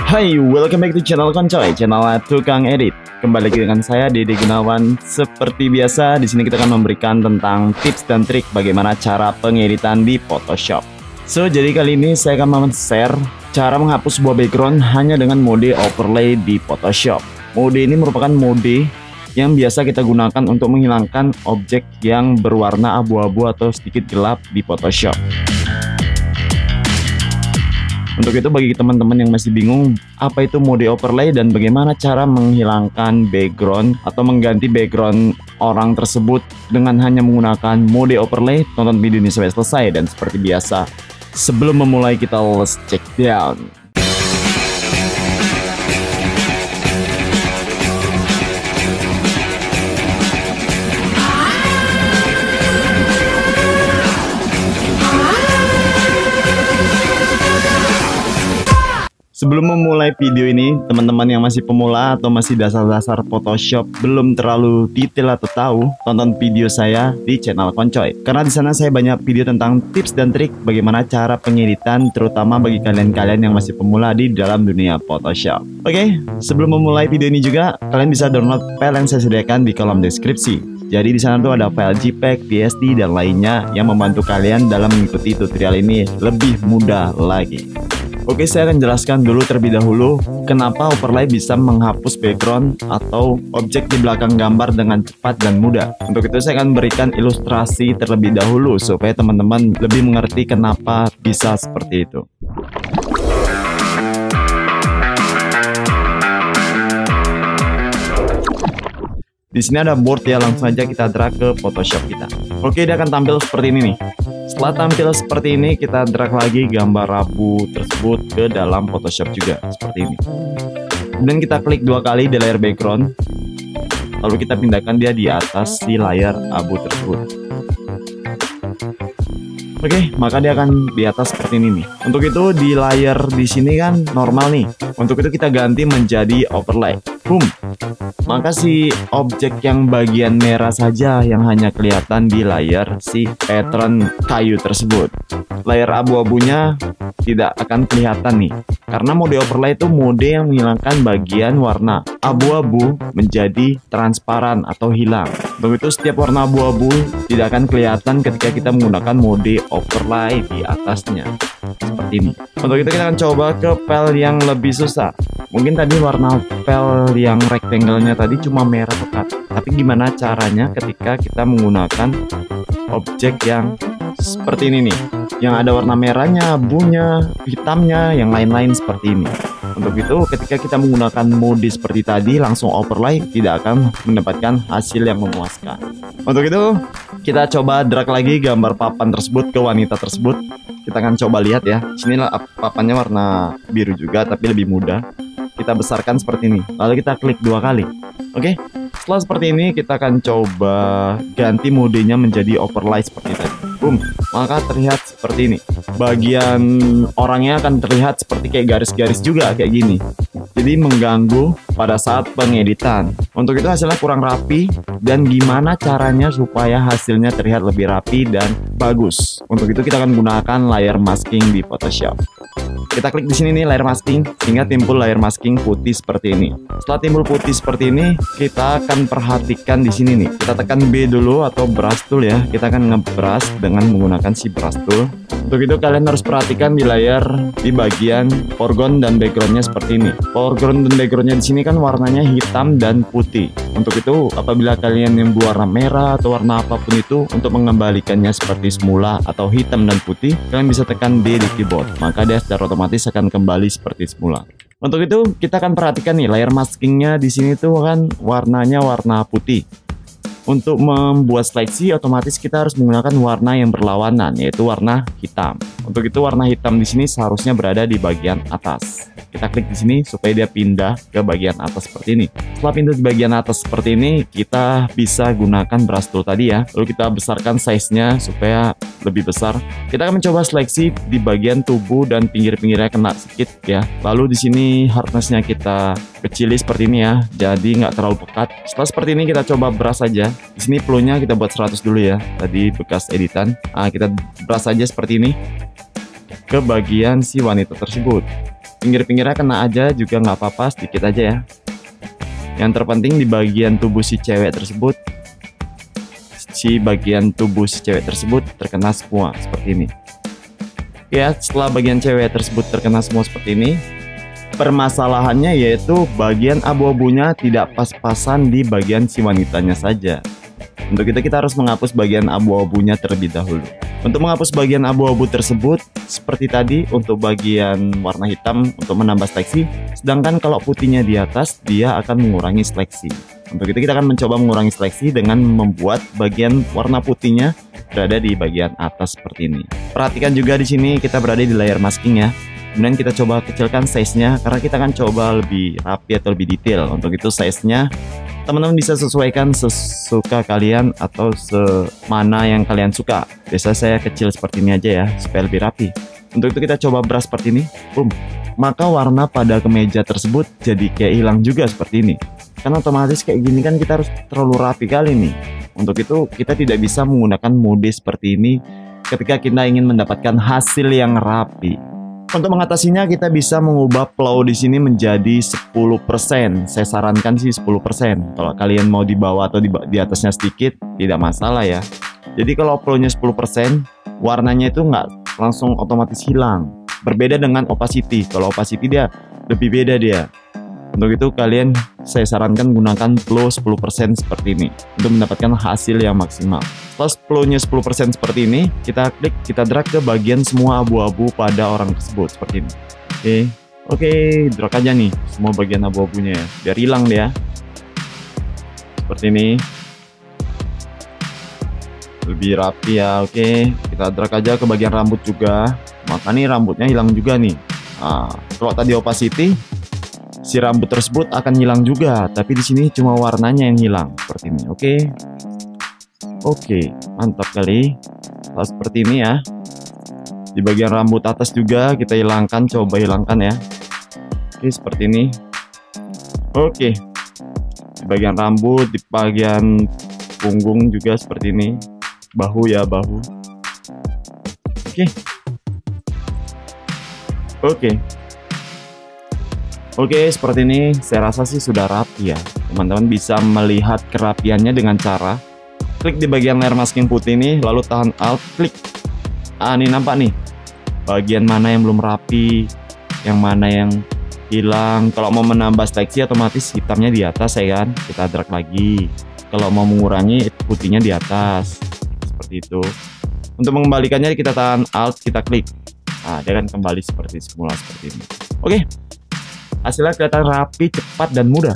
Hai, welcome back to channel Koncoy, channel tukang edit. Kembali lagi dengan saya Dede Gunawan. Seperti biasa, di sini kita akan memberikan tentang tips dan trik bagaimana cara pengeditan di Photoshop. So, jadi kali ini saya akan men-share cara menghapus sebuah background hanya dengan mode overlay di Photoshop. Mode ini merupakan mode yang biasa kita gunakan untuk menghilangkan objek yang berwarna abu-abu atau sedikit gelap di Photoshop. Untuk itu bagi teman-teman yang masih bingung apa itu mode overlay dan bagaimana cara menghilangkan background atau mengganti background orang tersebut dengan hanya menggunakan mode overlay, tonton video ini sampai selesai. Dan seperti biasa, sebelum memulai kita let's check down. Sebelum memulai video ini, teman-teman yang masih pemula atau masih dasar-dasar Photoshop belum terlalu detail atau tahu, tonton video saya di channel Koncoy. Karena di sana saya banyak video tentang tips dan trik bagaimana cara pengeditan, terutama bagi kalian-kalian yang masih pemula di dalam dunia Photoshop. Oke, sebelum memulai video ini juga, kalian bisa download file yang saya sediakan di kolom deskripsi. Jadi di sana tuh ada file JPEG, PSD, dan lainnya yang membantu kalian dalam mengikuti tutorial ini lebih mudah lagi. Oke, saya akan jelaskan dulu terlebih dahulu kenapa overlay bisa menghapus background atau objek di belakang gambar dengan cepat dan mudah. Untuk itu saya akan berikan ilustrasi terlebih dahulu supaya teman-teman lebih mengerti kenapa bisa seperti itu. Di sini ada board ya, langsung aja kita drag ke Photoshop kita. Oke, dia akan tampil seperti ini nih. Setelah tampil seperti ini, kita drag lagi gambar abu tersebut ke dalam Photoshop juga, seperti ini. Kemudian kita klik dua kali di layar background, lalu kita pindahkan dia di atas si layar abu tersebut. Oke, maka dia akan di atas seperti ini nih. Untuk itu di layar di sini kan normal nih. Untuk itu kita ganti menjadi overlay. Boom. Maka si objek yang bagian merah saja yang hanya kelihatan di layar si pattern kayu tersebut. Layar abu-abunya tidak akan kelihatan nih. Karena mode overlay itu mode yang menghilangkan bagian warna abu-abu menjadi transparan atau hilang. Untuk itu setiap warna abu-abu tidak akan kelihatan ketika kita menggunakan mode overlay di atasnya. Seperti ini. Untuk itu kita akan coba ke file yang lebih susah. Mungkin tadi warna file yang rectangle-nya tadi cuma merah pekat. Tapi gimana caranya ketika kita menggunakan objek yang seperti ini nih, yang ada warna merahnya, abunya, hitamnya, yang lain-lain seperti ini. Untuk itu ketika kita menggunakan mode seperti tadi langsung overlay, tidak akan mendapatkan hasil yang memuaskan. Untuk itu kita coba drag lagi gambar papan tersebut ke wanita tersebut. Kita akan coba lihat ya. Sini papannya warna biru juga tapi lebih mudah. Kita besarkan seperti ini. Lalu kita klik dua kali. Oke. Setelah seperti ini kita akan coba ganti modenya menjadi overlay seperti tadi. Boom. Maka terlihat seperti ini. Bagian orangnya akan terlihat seperti kayak garis-garis juga kayak gini. Jadi mengganggu pada saat pengeditan. Untuk itu hasilnya kurang rapi, dan gimana caranya supaya hasilnya terlihat lebih rapi dan bagus. Untuk itu kita akan gunakan layer masking di Photoshop. Kita klik di sini nih layar masking hingga timbul layar masking putih seperti ini. Setelah timbul putih seperti ini, kita akan perhatikan di sini nih. Kita tekan B dulu atau brush tool ya. Kita akan ngebrush dengan menggunakan si brush tool. Untuk itu kalian harus perhatikan di layar di bagian foreground dan backgroundnya seperti ini. Foreground dan backgroundnya di sini kan warnanya hitam dan putih. Untuk itu apabila kalian yang warna merah atau warna apapun itu, untuk mengembalikannya seperti semula atau hitam dan putih, kalian bisa tekan D di keyboard. Maka dia secara otomatis akan kembali seperti semula. Untuk itu kita akan perhatikan nih layar maskingnya di sini tuh kan warnanya warna putih. Untuk membuat seleksi otomatis kita harus menggunakan warna yang berlawanan, yaitu warna hitam. Untuk itu warna hitam di sini seharusnya berada di bagian atas. Kita klik di sini supaya dia pindah ke bagian atas seperti ini. Setelah pindah di bagian atas seperti ini, kita bisa gunakan brush tool tadi ya. Lalu kita besarkan size-nya supaya lebih besar. Kita akan mencoba seleksi di bagian tubuh dan pinggir-pinggirnya kena sedikit ya. Lalu di sini hardness-nya kita kecili seperti ini ya, jadi nggak terlalu pekat. Setelah seperti ini kita coba brush saja. Di sini pelunya kita buat 100 dulu ya, tadi bekas editan. Nah, kita brush saja seperti ini ke bagian si wanita tersebut. pinggir-pinggirnya kena aja juga nggak apa-apa, sedikit aja ya. Yang terpenting di bagian tubuh si cewek tersebut, terkena semua seperti ini. Ya, setelah bagian cewek tersebut terkena semua seperti ini, permasalahannya yaitu bagian abu-abunya tidak pas-pasan di bagian si wanitanya saja. Untuk itu kita harus menghapus bagian abu-abunya terlebih dahulu. Untuk menghapus bagian abu-abu tersebut, seperti tadi untuk bagian warna hitam untuk menambah seleksi, sedangkan kalau putihnya di atas, dia akan mengurangi seleksi. Untuk itu kita akan mencoba mengurangi seleksi dengan membuat bagian warna putihnya berada di bagian atas seperti ini. Perhatikan juga di sini kita berada di layer masking ya. Kemudian kita coba kecilkan size-nya karena kita akan coba lebih rapi atau lebih detail. Untuk itu size-nya teman-teman bisa sesuaikan sesuka kalian atau semana yang kalian suka. Biasa saya kecil seperti ini aja ya supaya lebih rapi. Untuk itu kita coba brush seperti ini. Boom. Maka warna pada kemeja tersebut jadi kayak hilang juga seperti ini. Karena otomatis kayak gini kan kita harus terlalu rapi kali nih. Untuk itu kita tidak bisa menggunakan mode seperti ini ketika kita ingin mendapatkan hasil yang rapi. Untuk mengatasinya kita bisa mengubah flow di sini menjadi 10%. Saya sarankan sih 10%. Kalau kalian mau di bawah atau di atasnya sedikit tidak masalah ya. Jadi kalau flow-nya 10%, warnanya itu nggak langsung otomatis hilang. Berbeda dengan opacity. Kalau opacity dia lebih beda dia. Untuk itu saya sarankan gunakan flow 10% seperti ini untuk mendapatkan hasil yang maksimal. Setelah flow-nya 10% seperti ini, kita klik, kita drag ke bagian semua abu-abu pada orang tersebut seperti ini. Oke, drag aja nih semua bagian abu-abunya ya, biar hilang dia. Seperti ini. Lebih rapi ya, oke. Kita drag aja ke bagian rambut juga. Maka nih rambutnya hilang juga nih. Nah, kalau tadi opacity, si rambut tersebut akan hilang juga, tapi di sini cuma warnanya yang hilang seperti ini. Oke, mantap kali. Nah, seperti ini ya. Di bagian rambut atas juga kita hilangkan, coba hilangkan ya. Oke, seperti ini. Oke. Di bagian rambut, di bagian punggung juga seperti ini. Bahu ya, bahu. Oke, seperti ini saya rasa sih sudah rapi ya. Teman-teman bisa melihat kerapiannya dengan cara klik di bagian layer masking putih ini, lalu tahan alt, klik. Ini nampak nih bagian mana yang belum rapi, yang mana yang hilang. Kalau mau menambah seleksi otomatis hitamnya di atas ya kan, kita drag lagi. Kalau mau mengurangi putihnya di atas seperti itu. Untuk mengembalikannya kita tahan alt, kita klik. Nah, dia akan kembali seperti semula seperti ini. Oke. Hasilnya kelihatan rapi, cepat, dan mudah.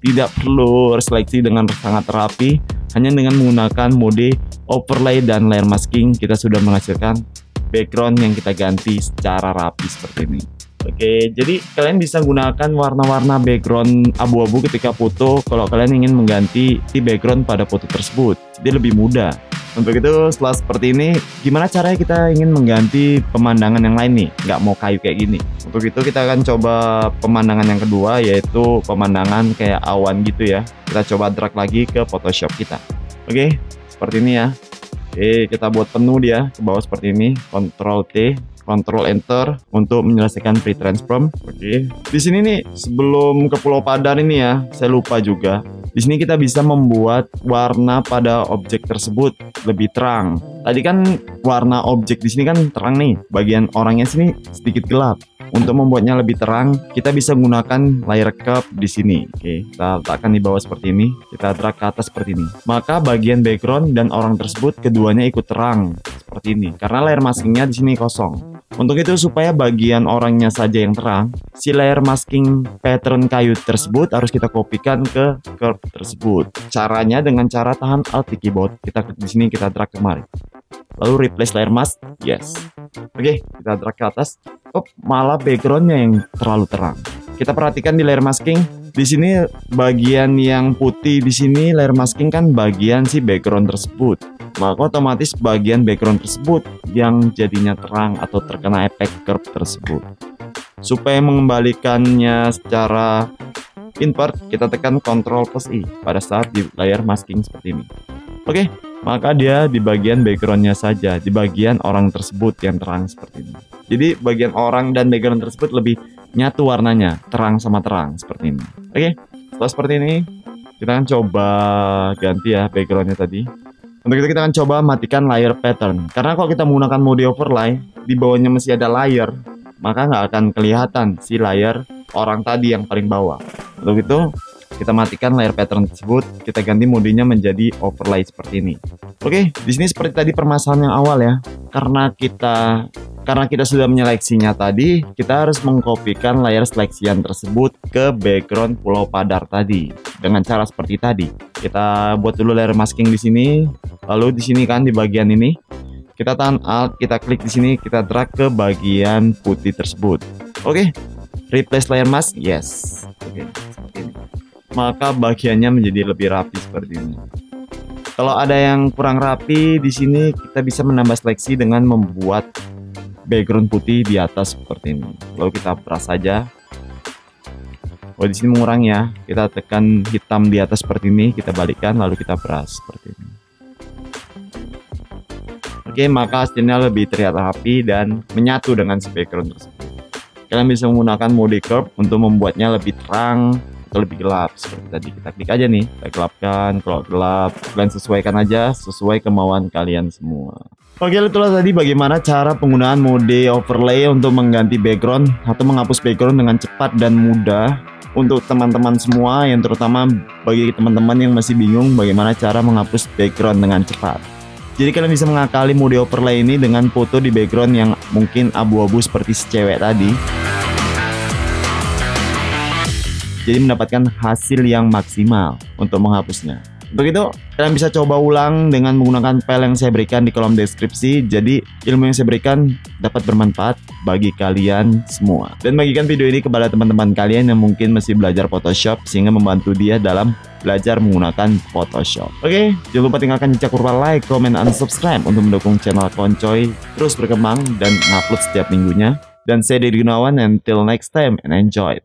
Tidak perlu seleksi dengan sangat rapi. Hanya dengan menggunakan mode overlay dan layer masking, kita sudah menghasilkan background yang kita ganti secara rapi seperti ini. Oke, jadi kalian bisa gunakan warna-warna background abu-abu ketika foto kalau kalian ingin mengganti background pada foto tersebut. Jadi lebih mudah. Untuk itu setelah seperti ini, gimana caranya kita ingin mengganti pemandangan yang lain nih? Nggak mau kayu kayak gini. Untuk itu kita akan coba pemandangan yang kedua, yaitu pemandangan kayak awan gitu ya. Kita coba drag lagi ke Photoshop kita. Oke, seperti ini ya. Oke, kita buat penuh dia ke bawah seperti ini. Ctrl T, Ctrl Enter untuk menyelesaikan free transform. Oke, di sini nih sebelum ke Pulau Padar ini ya, saya lupa juga. Di sini kita bisa membuat warna pada objek tersebut lebih terang. Tadi kan warna objek di sini kan terang nih, bagian orangnya sini sedikit gelap. Untuk membuatnya lebih terang, kita bisa menggunakan layer curve di sini. Oke, kita letakkan di bawah seperti ini, kita drag ke atas seperti ini. Maka bagian background dan orang tersebut keduanya ikut terang seperti ini, karena layer maskingnya di sini kosong. Untuk itu supaya bagian orangnya saja yang terang, si layer masking pattern kayu tersebut harus kita kopikan ke curve tersebut. Caranya dengan cara tahan alt di keyboard. Kita klik di sini, kita drag kemari. Lalu replace layer mask, yes. Oke, kita drag ke atas. Malah backgroundnya yang terlalu terang. Kita perhatikan di layer masking. Di sini bagian yang putih di sini layer masking kan bagian si background tersebut. Maka otomatis bagian background tersebut yang jadinya terang atau terkena efek curve tersebut. Supaya mengembalikannya secara invert, kita tekan Ctrl+I pada saat di layer masking seperti ini. Oke, maka dia di bagian backgroundnya saja, di bagian orang tersebut yang terang seperti ini. Jadi bagian orang dan background tersebut lebih nyatu warnanya, terang sama terang seperti ini. Oke, setelah seperti ini kita akan coba ganti ya backgroundnya tadi. Untuk itu kita akan coba matikan layer pattern, karena kalau kita menggunakan mode overlay, di bawahnya masih ada layer, maka nggak akan kelihatan si layer orang tadi yang paling bawah. Untuk itu kita matikan layer pattern tersebut, kita ganti modenya menjadi overlay seperti ini. Oke, di sini seperti tadi permasalahan yang awal ya. Karena kita sudah menyeleksinya tadi, kita harus mengkopikan layer seleksian tersebut ke background Pulau Padar tadi dengan cara seperti tadi. Kita buat dulu layer masking di sini, lalu di sini kan di bagian ini kita tahan Alt, kita klik di sini, kita drag ke bagian putih tersebut. Oke, replace layer mask, yes. Oke, seperti ini. Maka bagiannya menjadi lebih rapi seperti ini. Kalau ada yang kurang rapi di sini, kita bisa menambah seleksi dengan membuat background putih di atas seperti ini. Lalu kita peras saja. Oh, di sini mengurangi ya. Kita tekan hitam di atas seperti ini, kita balikkan lalu kita peras seperti ini. Oke, maka hasilnya lebih terlihat rapi dan menyatu dengan si background tersebut. Kalian bisa menggunakan mode curve untuk membuatnya lebih terang atau lebih gelap seperti tadi. Kita klik aja nih, kita gelapkan. Kalau gelap, kalian sesuaikan aja sesuai kemauan kalian semua. Oke, itulah tadi bagaimana cara penggunaan mode overlay untuk mengganti background atau menghapus background dengan cepat dan mudah untuk teman-teman semua, yang terutama bagi teman-teman yang masih bingung bagaimana cara menghapus background dengan cepat. Jadi kalian bisa mengakali mode overlay ini dengan foto di background yang mungkin abu-abu seperti si cewek tadi. Jadi mendapatkan hasil yang maksimal untuk menghapusnya. Untuk itu, kalian bisa coba ulang dengan menggunakan file yang saya berikan di kolom deskripsi. Jadi, ilmu yang saya berikan dapat bermanfaat bagi kalian semua. Dan bagikan video ini kepada teman-teman kalian yang mungkin masih belajar Photoshop, sehingga membantu dia dalam belajar menggunakan Photoshop. Oke, jangan lupa tinggalkan jejak kurva like, comment, dan subscribe untuk mendukung channel Koncoy terus berkembang dan ngupload setiap minggunya. Dan saya Deddy Gunawan, until next time and enjoy.